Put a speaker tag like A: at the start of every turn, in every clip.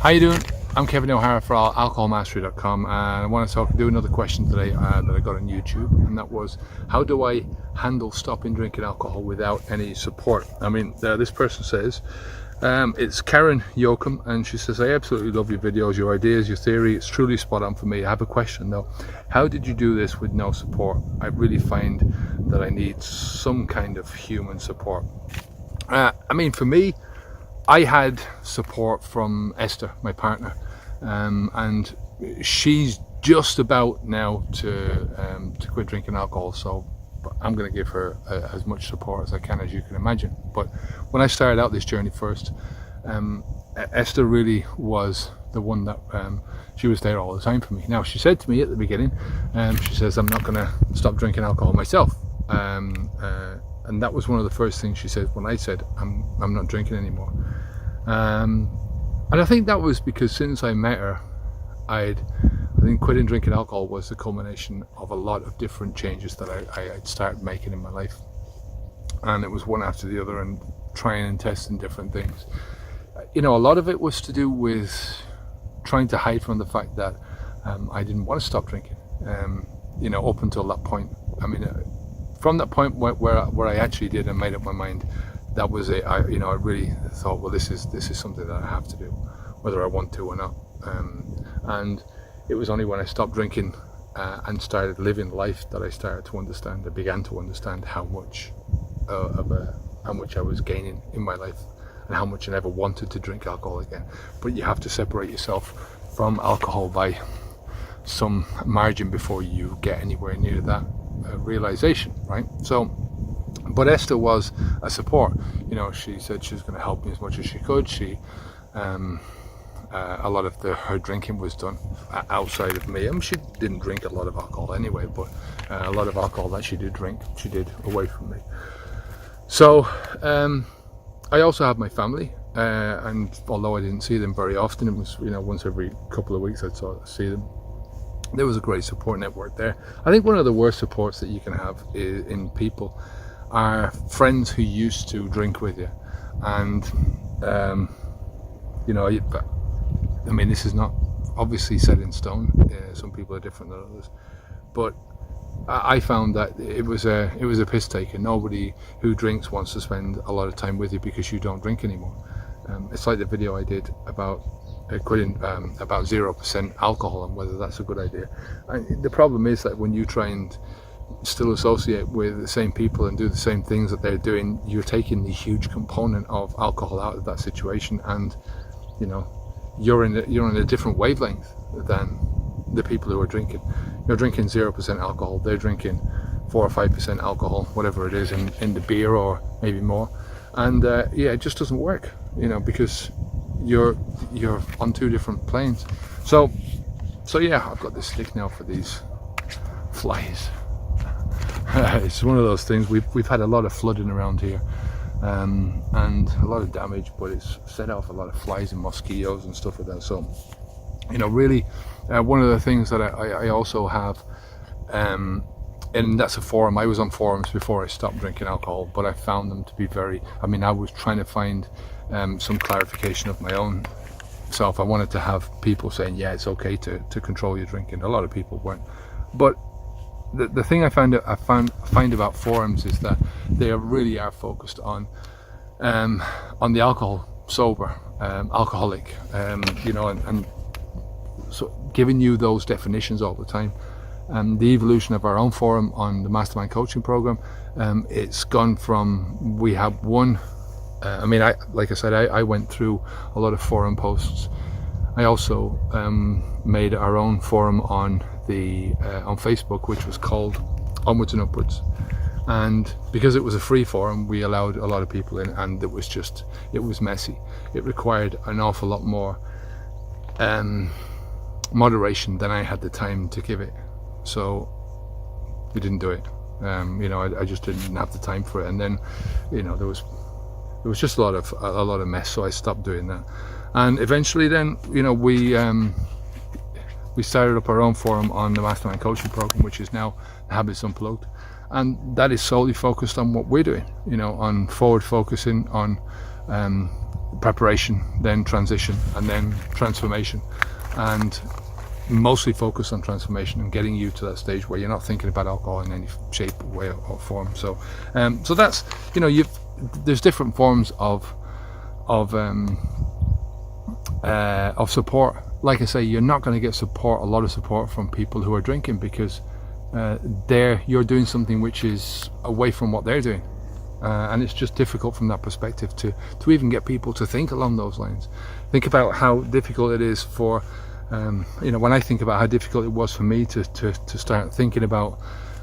A: How you doing? I'm Kevin O'Hara for alcoholmastery.com, and I want to do another question today that I got on YouTube, and that was, how do I handle stopping drinking alcohol without any support? I mean, this person says, it's Karen Yoakum, and she says, I absolutely love your videos, your ideas, your theory. It's truly spot on for me. I have a question though. How did you do this with no support? I really find that I need some kind of human support. I mean, for me, I had support from Esther, my partner, and she's just about now to quit drinking alcohol, so I'm going to give her as much support as I can, as you can imagine. But when I started out this journey first, Esther really was the one that she was there all the time for me. Now, she said to me at the beginning, she says, I'm not going to stop drinking alcohol myself. And that was one of the first things she said when I said I'm not drinking anymore. And I think that was because since I met her, I think quitting drinking alcohol was the culmination of a lot of different changes that I'd started making in my life. And it was one after the other, and trying and testing different things. You know, a lot of it was to do with trying to hide from the fact that I didn't want to stop drinking. You know, up until that point. I mean, from that point where I actually did and made up my mind, that was it. I really thought, well, this is something that I have to do, whether I want to or not. And it was only when I stopped drinking and started living life that I started to understand. I began to understand how much I was gaining in my life, and how much I never wanted to drink alcohol again. But you have to separate yourself from alcohol by some margin before you get anywhere near that realization, right? So, but Esther was a support. You know, she said she was going to help me as much as she could. She a lot of her drinking was done outside of me. I mean, she didn't drink a lot of alcohol anyway, but a lot of alcohol that she did drink, she did away from me. So I also have my family, and although I didn't see them very often, it was, you know, once every couple of weeks I'd see them. There was a great support network there. I think one of the worst supports that you can have in people are friends who used to drink with you. And you know, I mean, this is not obviously set in stone. Some people are different than others, but I found that it was a piss take, and nobody who drinks wants to spend a lot of time with you because you don't drink anymore. It's like the video I did about quitting about 0% alcohol and whether that's a good idea. And the problem is that when you try and still associate with the same people and do the same things that they're doing, you're taking the huge component of alcohol out of that situation, and you know, you're in a different wavelength than the people who are drinking. You're drinking 0% alcohol, they're drinking 4 or 5% alcohol, whatever it is, in the beer, or maybe more. And yeah, it just doesn't work, you know, because you're on two different planes. So yeah, I've got this stick now for these flies. It's one of those things. We've had a lot of flooding around here, and a lot of damage, but it's set off a lot of flies and mosquitoes and stuff like that. So, you know, really, one of the things that I also have, and that's a forum. I was on forums before I stopped drinking alcohol, but I found them to be I mean, I was trying to find some clarification of my own self. I wanted to have people saying, yeah, it's okay to control your drinking. A lot of people weren't. But the thing I find about forums is that they really are focused on the alcohol sober, alcoholic, you know, and so giving you those definitions all the time. The evolution of our own forum on the Mastermind Coaching Program, it's gone from, we have one, I mean, like I said, I went through a lot of forum posts. I also made our own forum on Facebook, which was called Onwards and Upwards. And because it was a free forum, we allowed a lot of people in, and it was messy. It required an awful lot more moderation than I had the time to give it. So we didn't do it. You know, I just didn't have the time for it. And then, you know, there was just a lot of mess, so I stopped doing that. And eventually then, you know, we started up our own forum on the Mastermind Coaching Program, which is now Habits Unplugged, and that is solely focused on what we're doing, you know, on forward focusing, on preparation, then transition, and then transformation, and mostly focus on transformation and getting you to that stage where you're not thinking about alcohol in any shape, way, or form. So that's, there's different forms of support. Like I say, you're not going to get a lot of support from people who are drinking, because you're doing something which is away from what they're doing. And it's just difficult from that perspective to even get people to think along those lines. Think about how difficult it is for, when I think about how difficult it was for me to start thinking about,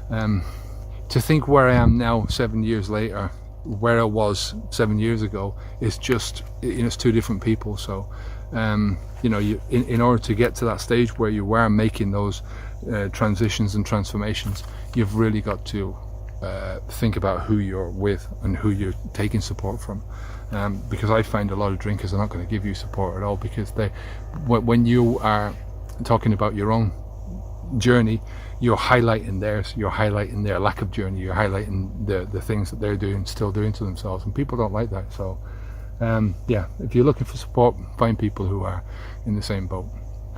A: to think where I am now 7 years later, where I was 7 years ago, is just, it's two different people. So, in order to get to that stage where you were making those transitions and transformations, you've really got to think about who you're with and who you're taking support from, because I find a lot of drinkers are not going to give you support at all, because when you are talking about your own journey, you're highlighting theirs, you're highlighting their lack of journey, you're highlighting the things that they're still doing to themselves, and people don't like that. So if you're looking for support, find people who are in the same boat.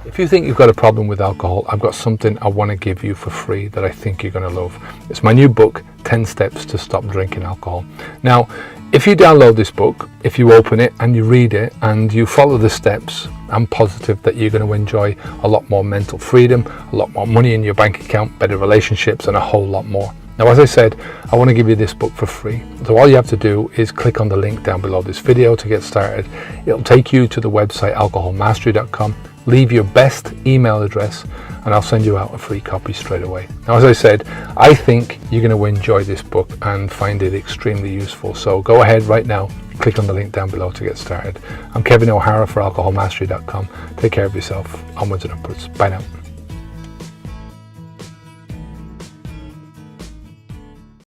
A: If you think you've got a problem with alcohol, I've got something I want to give you for free that I think you're going to love. It's my new book, 10 Steps to Stop Drinking Alcohol. Now, if you download this book, if you open it and you read it and you follow the steps, I'm positive that you're going to enjoy a lot more mental freedom, a lot more money in your bank account, better relationships, and a whole lot more. Now, as I said, I want to give you this book for free. So all you have to do is click on the link down below this video to get started. It'll take you to the website alcoholmastery.com. Leave your best email address and I'll send you out a free copy straight away. Now, as I said, I think you're going to enjoy this book and find it extremely useful. So go ahead right now, click on the link down below to get started. I'm Kevin O'Hara for alcoholmastery.com. Take care of yourself. Onwards and upwards. Bye now.